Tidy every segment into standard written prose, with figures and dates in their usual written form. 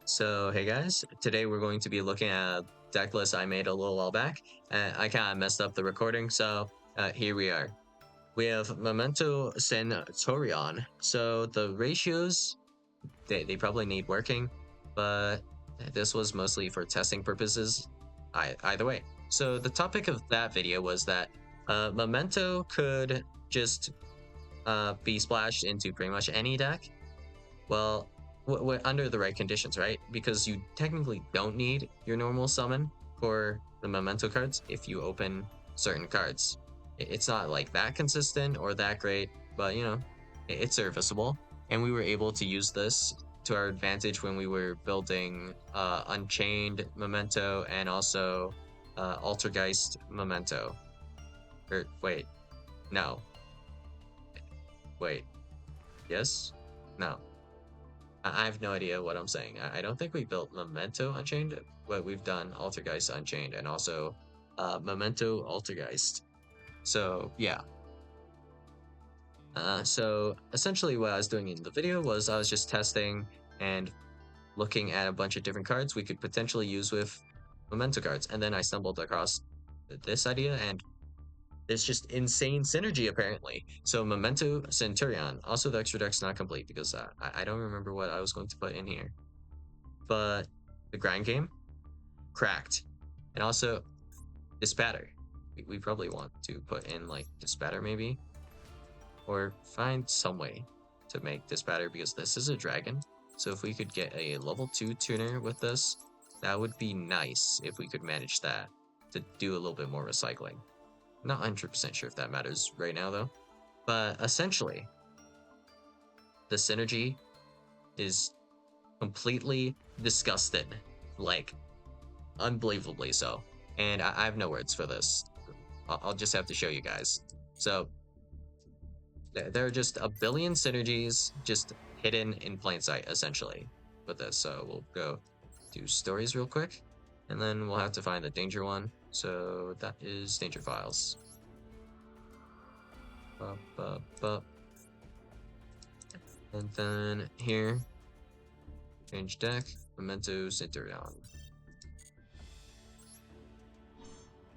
So hey guys, today we're going to be looking at a deck list I made a little while back. I kind of messed up the recording, so here we are. We have Memento Centur-ion. So the ratios, they probably need working, but this was mostly for testing purposes either way. So the topic of that video was that Memento could just be splashed into pretty much any deck. Well, under the right conditions, right? Because you technically don't need your normal summon for the Memento cards if you open certain cards. It's not like that consistent or that great, but you know, it's serviceable. And we were able to use this to our advantage when we were building Unchained Memento and also Altergeist Memento. Or wait, no. Wait, yes? No. I have no idea what I'm saying. I don't think we built Memento Unchained, but we've done Altergeist Unchained and also Memento Altergeist. So yeah. So essentially what I was doing in the video was I was just testing and looking at a bunch of different cards we could potentially use with Memento cards. And then I stumbled across this idea and it's just insane synergy apparently. So Memento Centur-ion. Also the extra deck's not complete because I don't remember what I was going to put in here. But the grind game, cracked. And also Dispatter. We probably want to put in like Dispatter maybe. Or find some way to make Dispatter because this is a dragon. So if we could get a level 2 tuner with this, that would be nice if we could manage that to do a little bit more recycling. Not 100% sure if that matters right now though. But essentially, the synergy is completely disgusted. Like, unbelievably so. And I have no words for this. I'll just have to show you guys. So, there are just a billion synergies just hidden in plain sight, essentially, with this. So we'll go do stories real quick, and then we'll have to find the danger one. So that is danger files. And then here, change deck, Memento Centur-ion.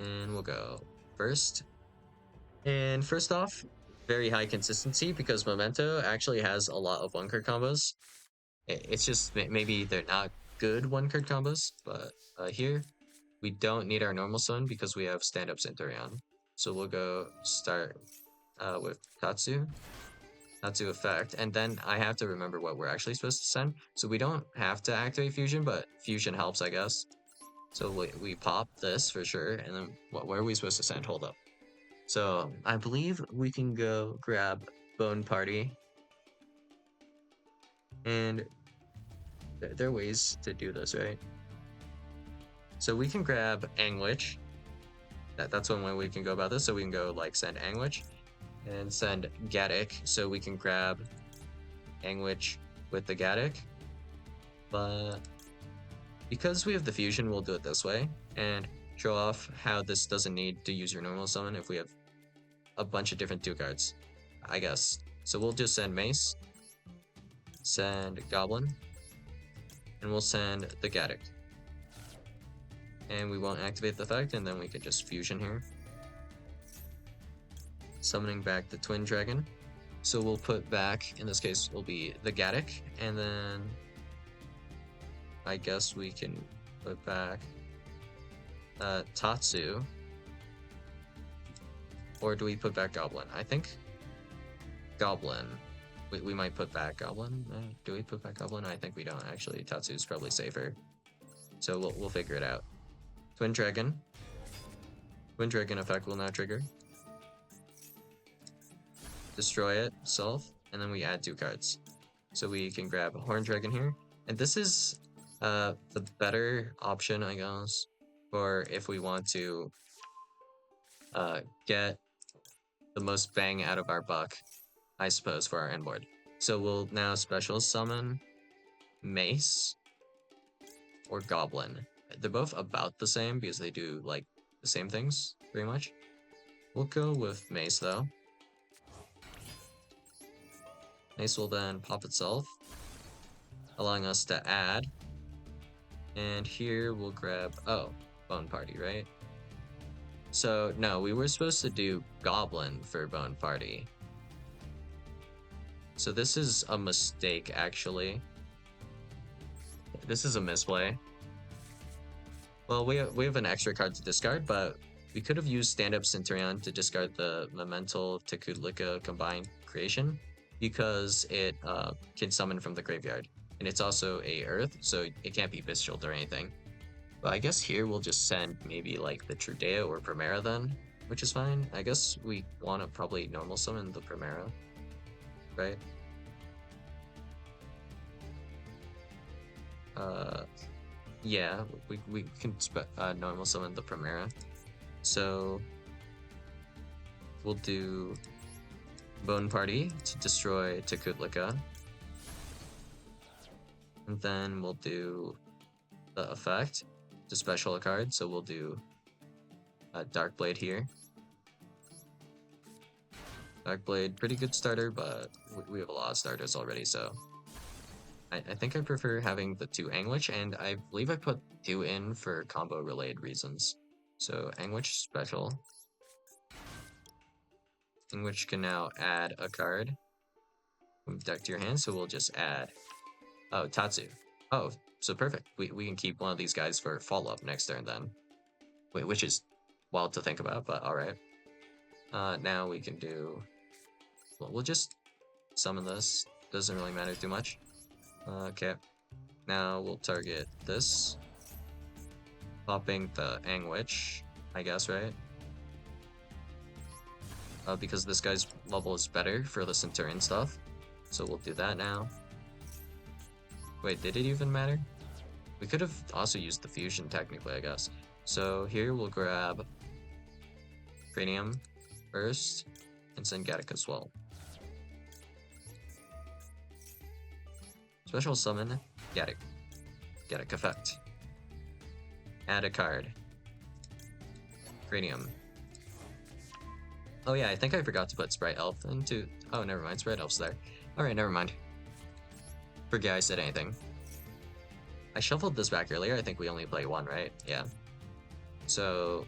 And we'll go first. And first off, very high consistency because Memento actually has a lot of one card combos. It's just maybe they're not good one card combos, but here we don't need our normal summon because we have stand up Centurion. So we'll go start with Tatsu effect, and then I have to remember what we're actually supposed to send. So we don't have to activate fusion, but fusion helps, I guess. So we pop this for sure, and then where are we supposed to send? Hold up. So I believe we can go grab Bone Party, and there are ways to do this, right? So we can grab Anguish. That's one way we can go about this. So we can go like send Anguish and send Gaddock. So we can grab Anguish with the Gaddock. But because we have the fusion, we'll do it this way and show off how this doesn't need to use your normal summon if we have a bunch of different 2 cards, I guess. So we'll just send Mace, send Goblin, and we'll send the Gaddock. And we won't activate the effect, and then we can just fusion here. Summoning back the Twin Dragon. So we'll put back, in this case, will be the Gaddock, and then I guess we can put back Tatsu. Or do we put back Goblin? I think Goblin. We might put back Goblin. Do we put back Goblin? I think we don't actually. Tatsu is probably safer. So we'll figure it out. Twin Dragon. Twin Dragon effect will now trigger. Destroy it, self, and then we add 2 cards. So we can grab Horn Dragon here. And this is the better option, I guess, for if we want to get the most bang out of our buck, I suppose, for our end board. So we'll now special summon Mace or Goblin. They're both about the same because they do like the same things, pretty much. We'll go with Mace though. Mace will then pop itself, allowing us to add And here we'll grab, oh, Bone Party, right? So, no, we were supposed to do Goblin for Bone Party. So this is a mistake, actually. This is a misplay. Well, we have an extra card to discard, but we could have used Stand-Up Centurion to discard the Memento Centur-ion combined creation because it can summon from the graveyard. And it's also a Earth, so it can't be Bestialed or anything. But I guess here we'll just send maybe like the Trudea or Primera then, which is fine. I guess we want to probably normal summon the Primera, right? Yeah, we can normal summon the Primera. So we'll do Bone Party to destroy Tekutlika. And then we'll do the effect to special a card. So we'll do Dark Blade here. Dark Blade, pretty good starter, but we have a lot of starters already, so I think I prefer having the 2 Anguish, and I believe I put 2 in for combo-related reasons. So Anguish special. Anguish can now add a card from deck to your hand, so we'll just add, oh, Tatsu. Oh, so perfect. We can keep one of these guys for follow-up next turn then. Wait, which is wild to think about, but alright. Now we can do, well, we'll just summon this. Doesn't really matter too much. Okay. Now we'll target this. Popping the Anguish, I guess, right? Because this guy's level is better for the Centurion stuff. So we'll do that now. Wait, did it even matter? We could have also used the fusion technically, I guess. So here we'll grab Cranium first and send Gattaca as well. Special summon Gattaca effect. Add a card. Cranium. Oh yeah, I think I forgot to put Sprite Elf into... Oh, never mind, Sprite Elf's there. Alright, never mind. Forget I said anything. I shuffled this back earlier, I think we only play 1, right? Yeah. So...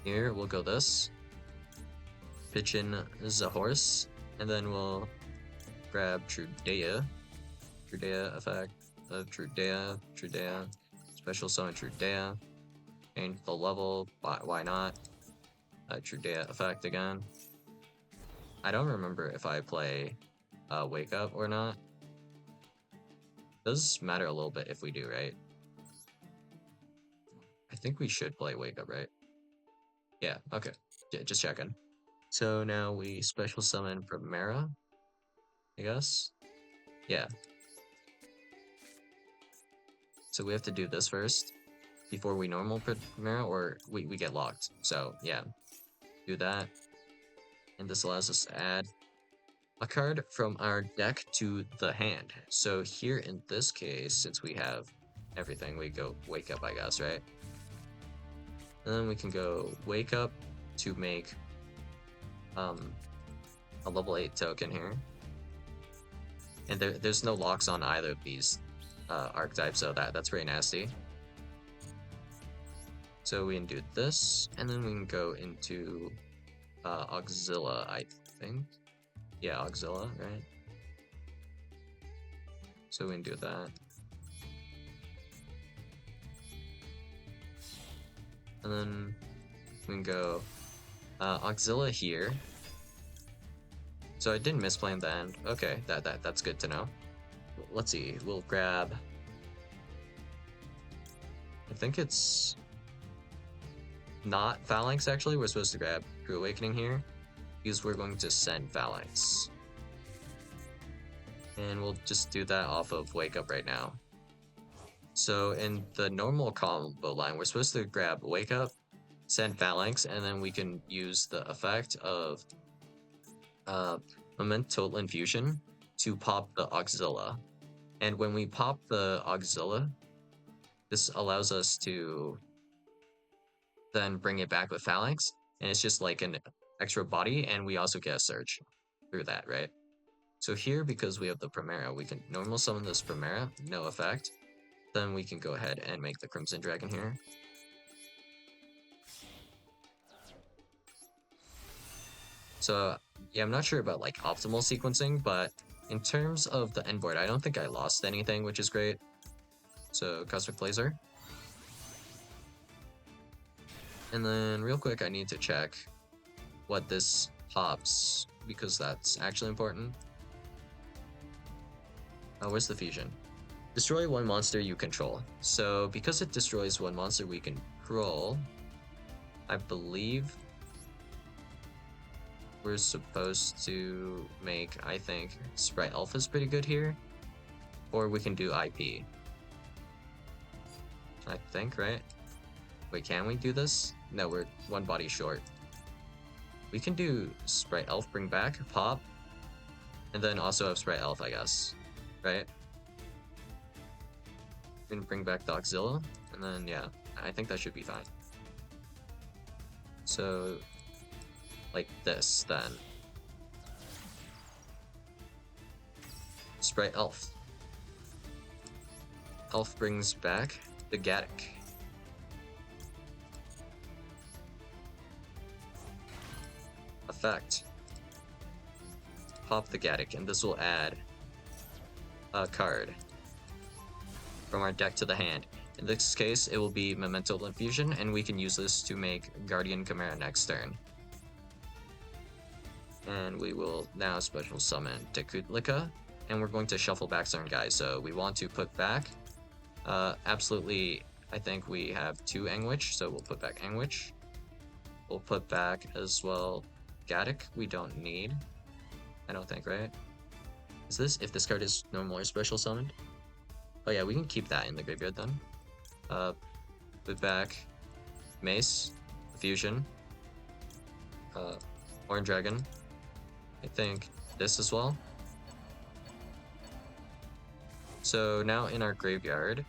here, we'll go this. Pitch in Zahorse, and then we'll grab Trudea. Trudea effect, Trudea, special summon Trudea. Change the level, why not? Trudea effect again. I don't remember if I play Wake Up or not. Does matter a little bit if we do, right? I think we should play Wake Up, right? Yeah, okay. Just checking. So now we special summon Primera, I guess? Yeah. So we have to do this first before we normal Primera, or we get locked. So yeah, do that. And this allows us to add a card from our deck to the hand. So here in this case, since we have everything, we go Wake Up, I guess, right? And then we can go Wake Up to make a level 8 token here. And there's no locks on either of these archetypes, so that's very nasty. So we can do this, and then we can go into Auxilla, I think. Yeah, Auxilla, right? So we can do that. And then we can go Auxilla here. So I didn't misplan the end. Okay, that's good to know. Let's see, we'll grab... I think it's not Phalanx, actually. We're supposed to grab True Awakening here, because we're going to send Phalanx. And we'll just do that off of Wake Up right now. So in the normal combo line, we're supposed to grab Wake Up, send Phalanx, and then we can use the effect of Memento Infusion to pop the Auxilla. And when we pop the Auxilla, this allows us to then bring it back with Phalanx, and it's just like an extra body, and we also get a search through that, right? So here, because we have the Primera, we can normal summon this Primera, no effect. then we can go ahead and make the Crimson Dragon here. So yeah, I'm not sure about like optimal sequencing, but in terms of the end board, I don't think I lost anything, which is great. So Cosmic Laser. And then real quick, I need to check what this pops, because that's actually important. Where's the fusion? Destroy one monster you control. So because it destroys one monster we control, I believe we're supposed to make, I think, Sprite Alpha is pretty good here. Or we can do IP. I think, right? Wait, can we do this? No, we're one body short. We can do Sprite Elf, bring back, pop, and then also have Sprite Elf, I guess. Right? We can bring back Doxzilla, and then, yeah, I think that should be fine. So, like this, then. Sprite Elf. Elf brings back the Gaddock. Effect. Pop the Gaddock, and this will add a card from our deck to the hand. In this case, it will be Memento Infusion, and we can use this to make Guardian Chimera next turn. And we will now special summon Dekutlika, and we're going to shuffle back certain guys. So we want to put back, absolutely, I think we have 2 Angwitch, so we'll put back Angwitch. We'll put back as well Gaddock, we don't need. I don't think, right? Is this, if this card is no more special summoned? Oh yeah, we can keep that in the graveyard then. Put back Mace, Fusion, Orange Dragon. I think this as well. So now in our graveyard,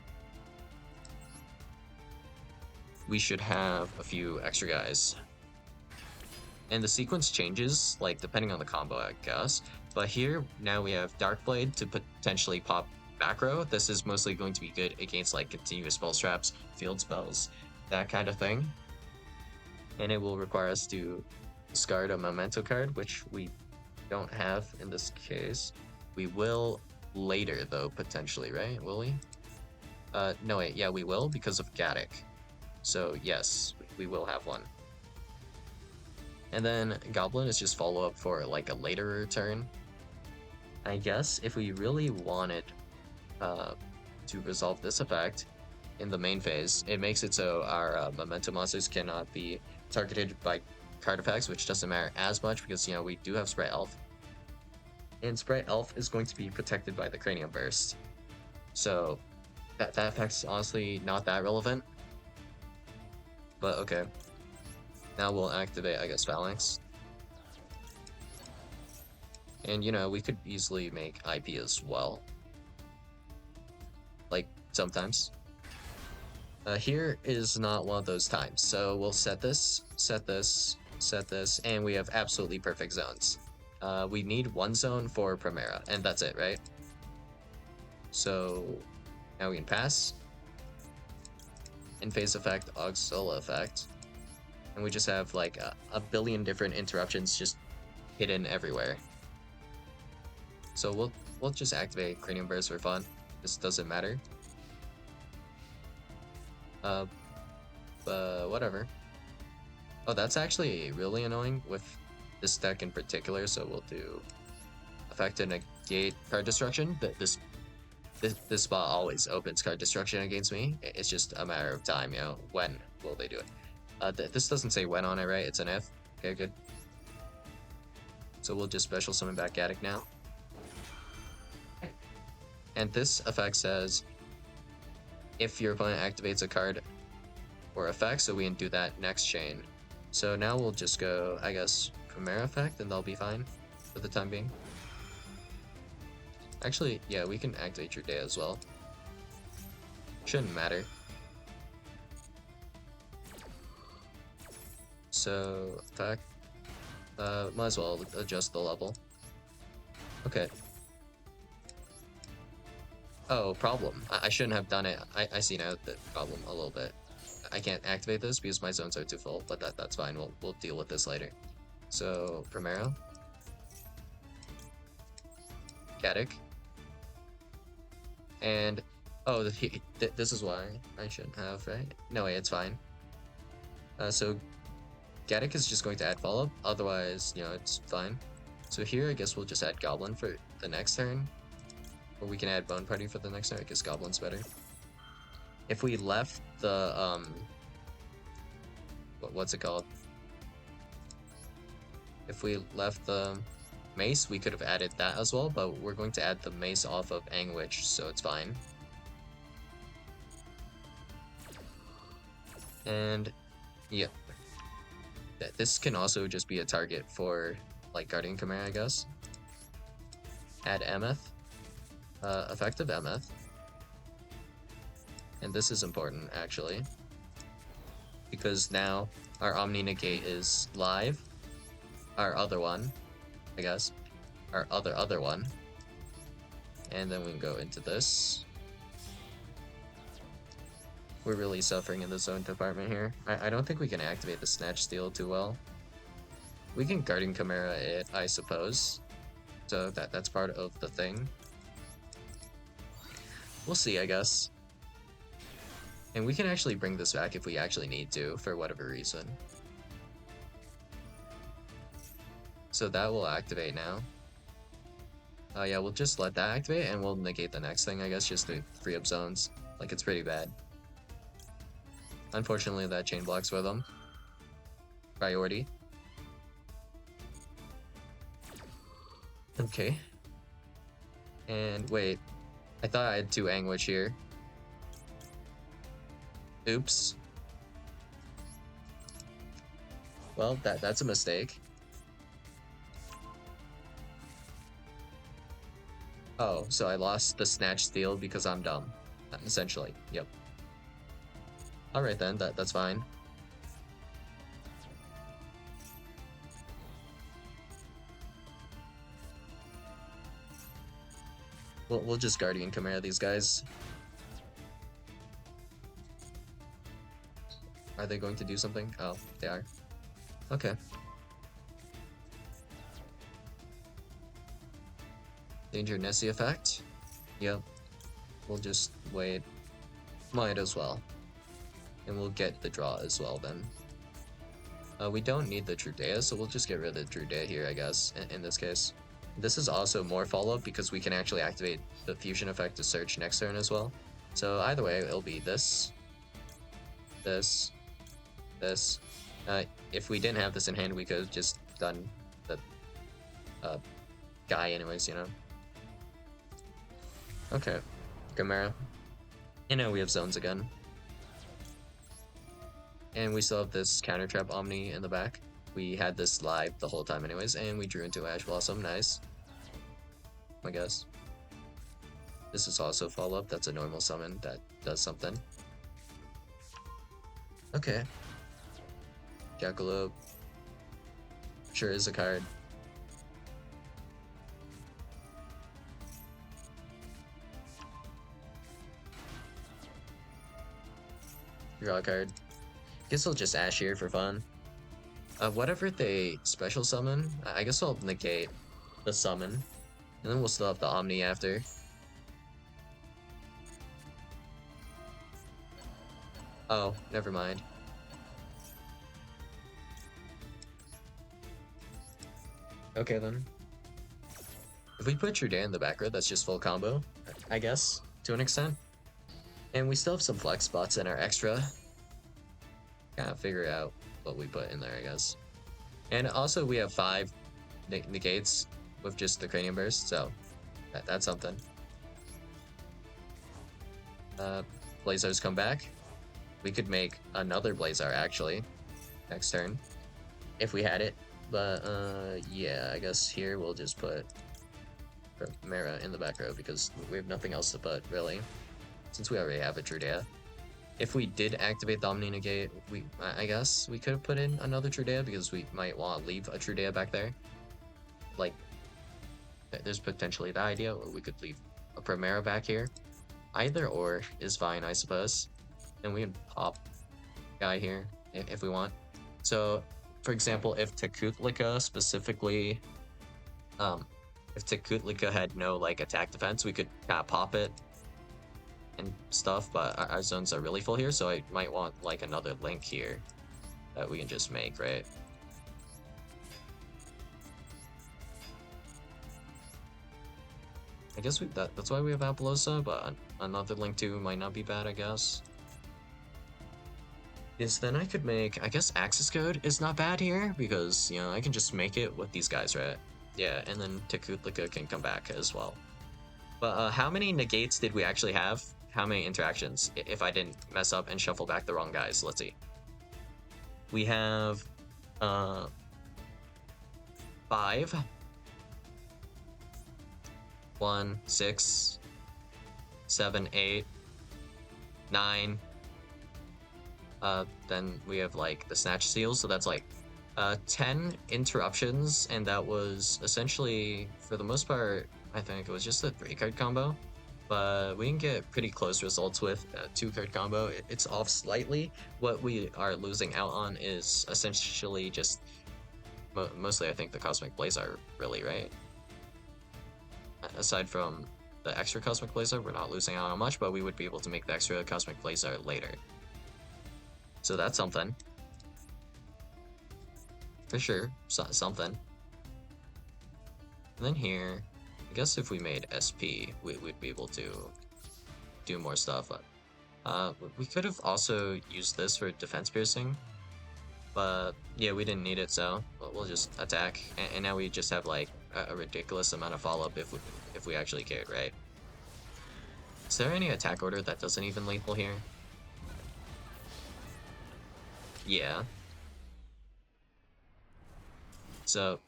we should have a few extra guys. And the sequence changes, like, depending on the combo, I guess. But here, now we have Darkblade to potentially pop back row. This is mostly going to be good against, like, continuous spell traps, field spells, that kind of thing. And it will require us to discard a Memento card, which we don't have in this case. We will later, though, potentially, right? Will we? No, wait, yeah, we will, because of Gaddock. So, yes, we will have one. And then Goblin is just follow-up for, like, a later return. I guess if we really wanted to resolve this effect in the main phase, it makes it so our Memento monsters cannot be targeted by card effects, which doesn't matter as much because, you know, we do have Sprite Elf. And Sprite Elf is going to be protected by the Cranium Burst. So that effect's honestly not that relevant. But okay. Now we'll activate, I guess, Phalanx. And, you know, we could easily make IP as well. Like, sometimes. Here is not one of those times. So we'll set this, set this, set this, and we have absolutely perfect zones. We need one zone for Primera, and that's it, right? So now we can pass. In phase effect, Auxilla effect. And we just have like a billion different interruptions just hidden everywhere. So we'll just activate Cranium Burst for fun. This doesn't matter. But whatever. Oh, that's actually really annoying with this deck in particular. So we'll do effect to negate card destruction. This spot always opens card destruction against me. It's just a matter of time, you know. When will they do it? This doesn't say when on it, right? It's an if. Okay, good. So we'll just special summon back Gaddock now. And this effect says if your opponent activates a card or effect, so we can do that next chain. So now we'll just go, I guess, Primera effect, and they'll be fine for the time being. Actually, yeah, we can activate your day as well. Shouldn't matter. So, attack. Might as well adjust the level. Okay. Oh, problem. I shouldn't have done it. I see now the problem a little bit. I can't activate this because my zones are too full, but that's fine. We'll deal with this later. So Primero, Caddick, and oh, this is why I shouldn't have, right? No way, it's fine. So Gaddock is just going to add follow-up, otherwise, it's fine. So here, I guess we'll just add Goblin for the next turn. Or we can add Bone Party for the next turn. I guess Goblin's better. If we left the, what's it called? If we left the Mace, we could have added that as well, but we're going to add the Mace off of Anguish, so it's fine. And, yeah. This can also just be a target for, like, Guardian Chimera, I guess. Add Emeth. Effective Emeth. And this is important, actually. Because now our Omni Negate is live. Our other one, I guess. Our other one. And then we can go into this. We're really suffering in the zone department here. I don't think we can activate the Snatch Steal too well. We can Guardian Chimera it, I suppose. So that's part of the thing. We'll see, I guess. And we can actually bring this back if we actually need to, for whatever reason. So that will activate now. Yeah, we'll just let that activate and we'll negate the next thing, I guess, just to free up zones. Like, it's pretty bad. Unfortunately, that chain blocks with them. Priority. Okay. And wait, I thought I had 2 Anguish here. Oops. Well, that's a mistake. Oh, so I lost the Snatch Steal because I'm dumb. Essentially, yep. Alright then, that's fine. We'll just Guardian Chimera these guys. Are they going to do something? Oh, they are. Okay. Danger Nessie effect? Yep. We'll just wait. Might as well. And we'll get the draw as well then. We don't need the Trudea, so we'll just get rid of the Trudea here, I guess, in this case. This is also more follow-up because we can actually activate the fusion effect to search next turn as well. So either way, it'll be this. This. This. If we didn't have this in hand, we could have just done the guy anyways, Okay. Chimera. And now we have zones again. And we still have this counter trap Omni in the back. We had this live the whole time anyways, and we drew into Ash Blossom. Nice. I guess. This is also follow-up. That's a normal summon that does something. Okay. Jackalope. Sure is a card. Draw a card. Guess I'll just Ash here for fun. Whatever they special summon, I guess I'll negate the summon. And then we'll still have the Omni after. Oh, never mind. Okay then. If we put Trudea in the back row, that's just full combo, I guess, to an extent. And we still have some flex spots in our extra. Kind of figure out what we put in there, I guess. And also we have 5 negates with just the Cranium Burst, so that's something. Blazars come back. We could make another Blazar actually next turn if we had it. But yeah, I guess here we'll just put Mera in the back row because we have nothing else to put really, since we already have a Trudea. If we did activate the Omni Negate, I guess we could have put in another Trudea because we might want to leave a Trudea back there. Like, there's potentially the idea, or we could leave a Primera back here. either or is fine, I suppose. And we can pop guy here if we want. So, for example, if Tekutlika specifically, um, if Tekutlika had no like attack defense, we could kind of pop it and stuff. But our zones are really full here, so I might want like another link here that we can just make, right? I guess that's why we have Apollosa, but another link too might not be bad, I guess. Is then I could make, I guess access code is not bad here, because, you know, I can just make it with these guys, right? Yeah, and then Tekutlika can come back as well. But how many negates did we actually have? How many interactions, if I didn't mess up and shuffle back the wrong guys? Let's see. We have 5. 1, 6, 7, 8, 9. Then we have like the snatch seal, so that's like 10 interruptions, and that was essentially, for the most part, I think it was just a 3-card combo. But we can get pretty close results with a 2-card combo. It's off slightly. What we are losing out on is essentially just mostly, I think, the Cosmic Blazar, really, right? Aside from the extra Cosmic Blazar, we're not losing out on much, but we would be able to make the extra Cosmic Blazar later. So that's something. For sure, something. And then here, I guess if we made SP, we'd be able to do more stuff. We could have also used this for defense piercing, but yeah, we didn't need it, so we'll just attack. And now we just have like a ridiculous amount of follow-up if we actually cared, right? Is there any attack order that doesn't even lethal here? Yeah. So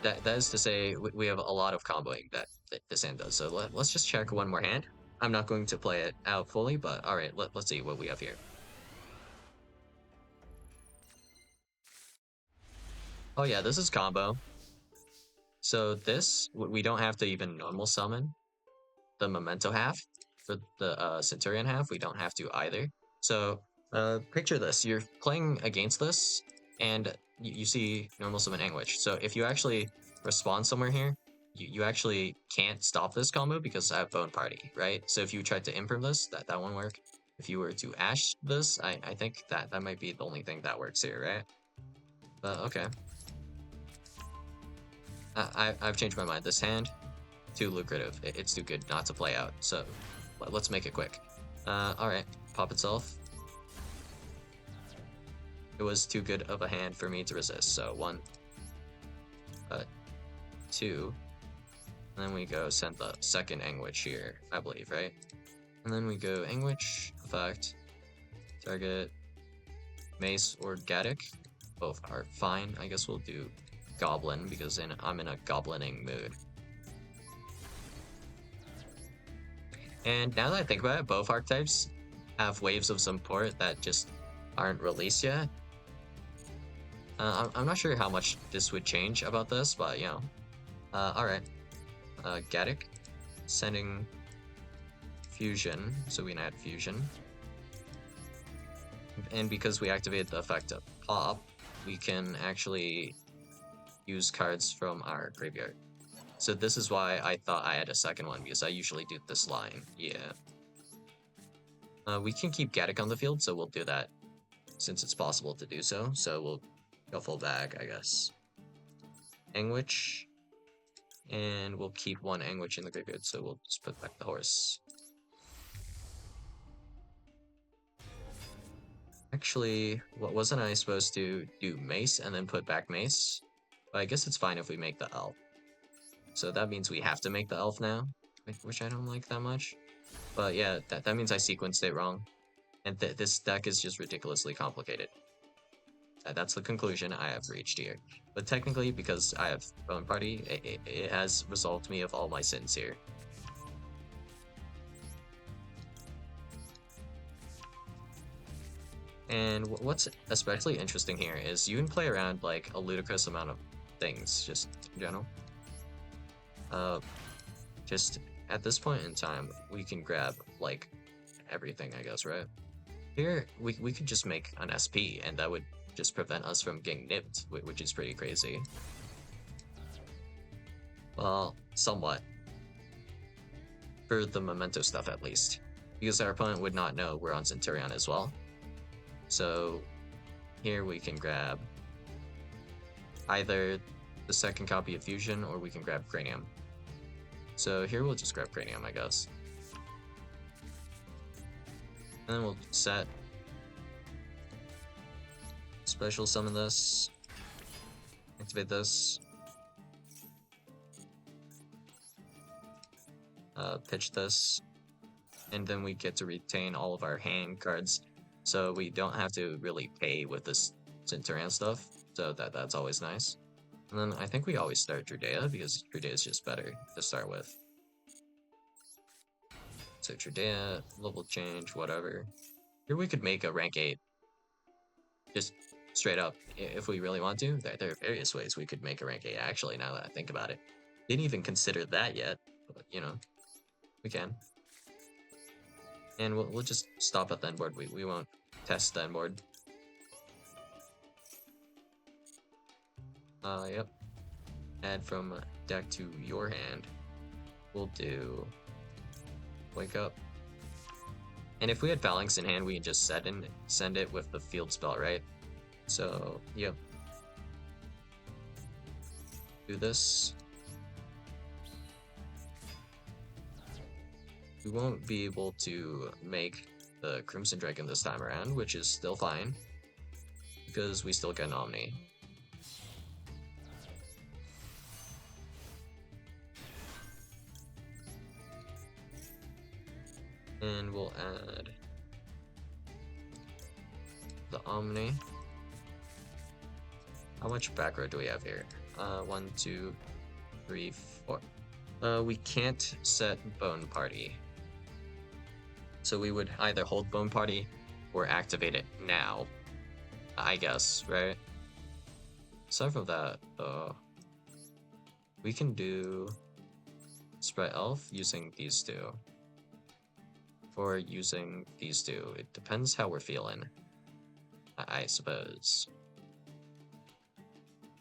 that is to say we have a lot of comboing that this hand does. So let's just check one more hand. I'm not going to play it out fully, but all right, let's see what we have here. Oh yeah, this is combo. So this, we don't have to even normal summon the Memento half. For the Centurion half, we don't have to either. So picture this, you're playing against this, and you see normal summon Anguish. So if you actually respawn somewhere here, you actually can't stop this combo because I have Bone Party, right? So if you tried to imperm this, that won't work. If you were to Ash this, I think that might be the only thing that works here, right? Okay. I've changed my mind. This hand, too lucrative. It's too good not to play out. So let's make it quick. Alright, pop itself. It was too good of a hand for me to resist. So 1, 2, and then we go send the second Anguish here, I believe, right? And then we go Anguish, effect, target, Mace or Gaddock. Both are fine. I guess we'll do Goblin because I'm in a goblining mood. And now that I think about it, both archetypes have waves of support that just aren't released yet. I'm not sure how much this would change about this, but you know. Alright. Gaddock, sending Fusion, so we can add Fusion. And because we activated the effect of Pop, we can actually use cards from our graveyard. So this is why I thought I had a second one, because I usually do this line. Yeah. We can keep Gaddock on the field, so we'll do that since it's possible to do so. So we'll shuffle back, I guess. Anguish. And we'll keep 1 Anguish in the graveyard, so we'll just put back the horse. Actually, wasn't I supposed to do Mace and then put back Mace? But I guess it's fine if we make the Elf. So that means we have to make the Elf now, which I don't like that much. But yeah, that means I sequenced it wrong. And this deck is just ridiculously complicated. That's the conclusion I have reached here. But technically, because I have Bone Party, it has resolved me of all my sins here. And what's especially interesting here is you can play around like a ludicrous amount of things, just in general. Just at this point in time, we can grab, like, everything, I guess, right? Here, we could just make an SP, and that would just prevent us from getting nipped, which is pretty crazy. Well, somewhat. For the Memento stuff, at least. Because our opponent would not know we're on Centur-ion as well. So, here we can grab either the second copy of Fusion, or we can grab Cranium. So here we'll just grab Cranium, I guess. And then we'll set. Special summon this. Activate this. Pitch this. And then we get to retain all of our hand cards. So we don't have to really pay with this Centur-ion stuff. So that's always nice. And then I think we always start Drudea, because Drudea is just better to start with. So Drudea, level change, whatever. Here we could make a rank 8. Just straight up, if we really want to. There are various ways we could make a rank 8, actually, now that I think about it. Didn't even consider that yet, but, you know, we can. And we'll just stop at the end board. We won't test the end board. Yep. Add from deck to your hand. We'll do Wake Up. And if we had Phalanx in hand, we can just send it with the field spell, right? So, yep. Do this. We won't be able to make the Crimson Dragon this time around, which is still fine, because we still get an Omni. And we'll add the Omni. How much back row do we have here? 1, 2, 3, 4. We can't set Bone Party. So we would either hold Bone Party or activate it now, I guess, right? Aside from that, we can do Sprite Elf using these two. Or using these two. It depends how we're feeling, I suppose.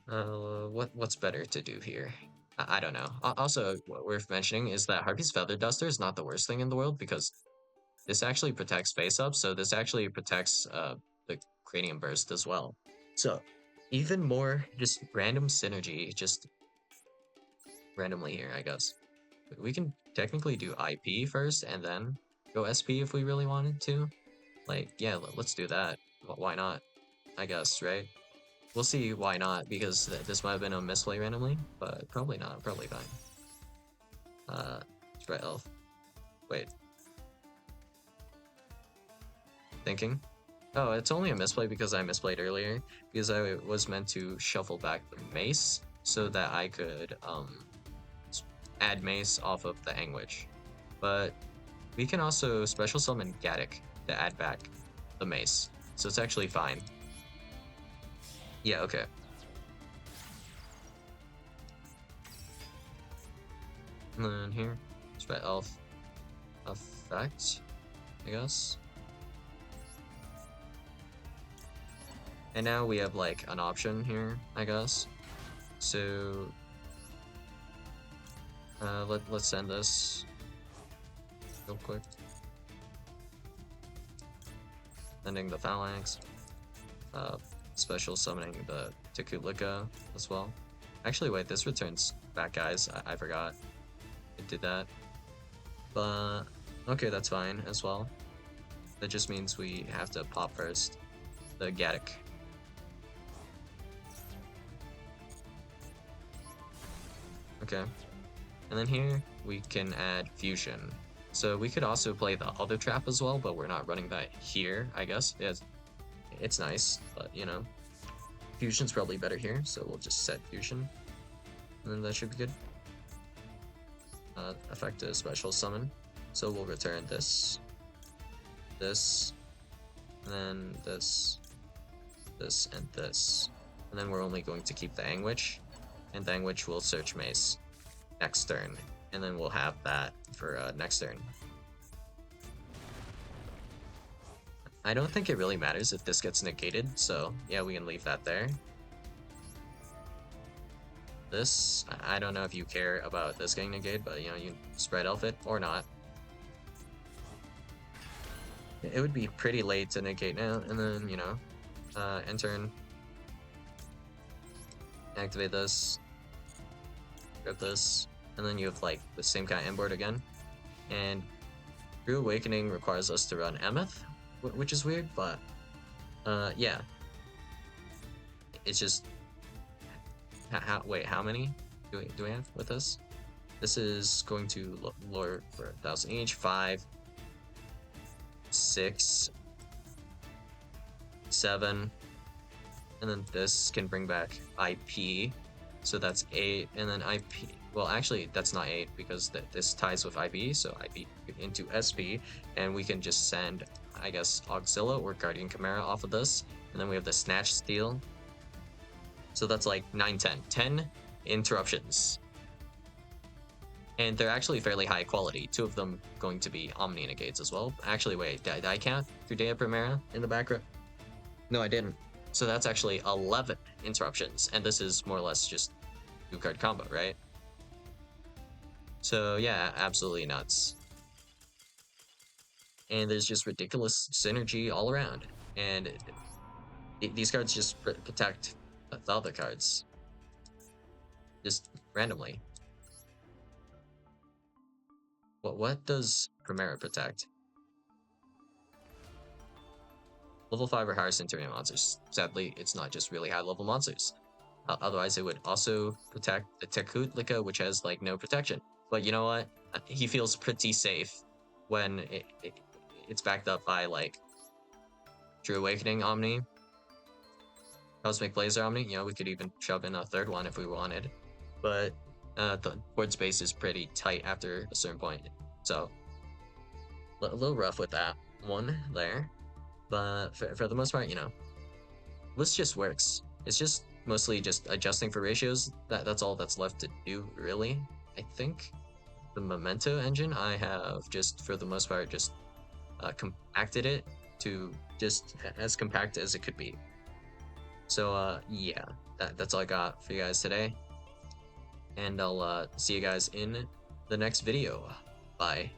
What's better to do here? I don't know. Also, what worth mentioning is that Harpy's Feather Duster is not the worst thing in the world, because this actually protects face up, so this actually protects the Cranium Burst as well. So, even more just random synergy, just randomly here, I guess. We can technically do IP first, and then go SP if we really wanted to. Like, yeah, let's do that. Why not? I guess, right? We'll see why not, because this might have been a misplay randomly, but probably not. Probably fine. Sprite Elf. Wait. Thinking. Oh, it's only a misplay because I misplayed earlier, because I was meant to shuffle back the Mace so that I could add Mace off of the Anguish. But we can also special summon Gaddock to add back the Mace, so it's actually fine. Yeah, okay. And then here, Sprite Elf effect, I guess. And now we have like an option here, I guess. So let's send this real quick. Sending the Phalanx. Special summoning the Tekulika as well. Actually, wait, this returns back guys. I forgot it did that. But okay, that's fine as well. That just means we have to pop first the Gaddock. Okay. And then here we can add Fusion. So we could also play the other trap as well, but we're not running that here, I guess. It's nice, but you know, Fusion's probably better here, so we'll just set Fusion. And then that should be good. Effective special summon. So we'll return this, and then this, and this. And then we're only going to keep the Anguish, and the Anguish will search Mace next turn. and then we'll have that for next turn. I don't think it really matters if this gets negated, so yeah, we can leave that there. This, I don't know if you care about this getting negated, but you know, you spread elf it or not. It would be pretty late to negate now, and then, you know, end turn, activate this, grab this, and then you have like the same kind of inboard again. And True Awakening requires us to run Emeth, which is weird, but yeah. It's just, wait, how many do we have with this? This is going to lower for 1,000 each, 5, 6, 7, and then this can bring back IP, so that's 8, and then IP, well actually that's not 8 because this ties with IP, so IP into SP, and we can just send, I guess, Auxilla or Guardian Chimera off of this, and then we have the Snatch Steal, so that's like 9, 10 interruptions. And they're actually fairly high quality. 2 of them going to be Omni negates as well. Actually, wait, did I count Dea Primera in the background? No, I didn't. So that's actually 11 interruptions, and this is more or less just 2-card combo, right? So yeah, absolutely nuts. And there's just ridiculous synergy all around, and these cards just protect the other cards, just randomly. What does Primera protect? Level 5 or higher Centurion monsters. Sadly, it's not just really high level monsters. Otherwise, it would also protect the Tekutlika, which has like no protection. But you know what? He feels pretty safe when it's backed up by like True Awakening Omni, Cosmic Blazer Omni. You know, we could even shove in a third one if we wanted. But the board space is pretty tight after a certain point. So a little rough with that one there. But for the most part, you know, this just works. It's just mostly just adjusting for ratios. That's all that's left to do, really. I think the Memento engine, I have just, for the most part, just compacted it to just as compact as it could be. So yeah, that's all I got for you guys today. And I'll see you guys in the next video. Bye.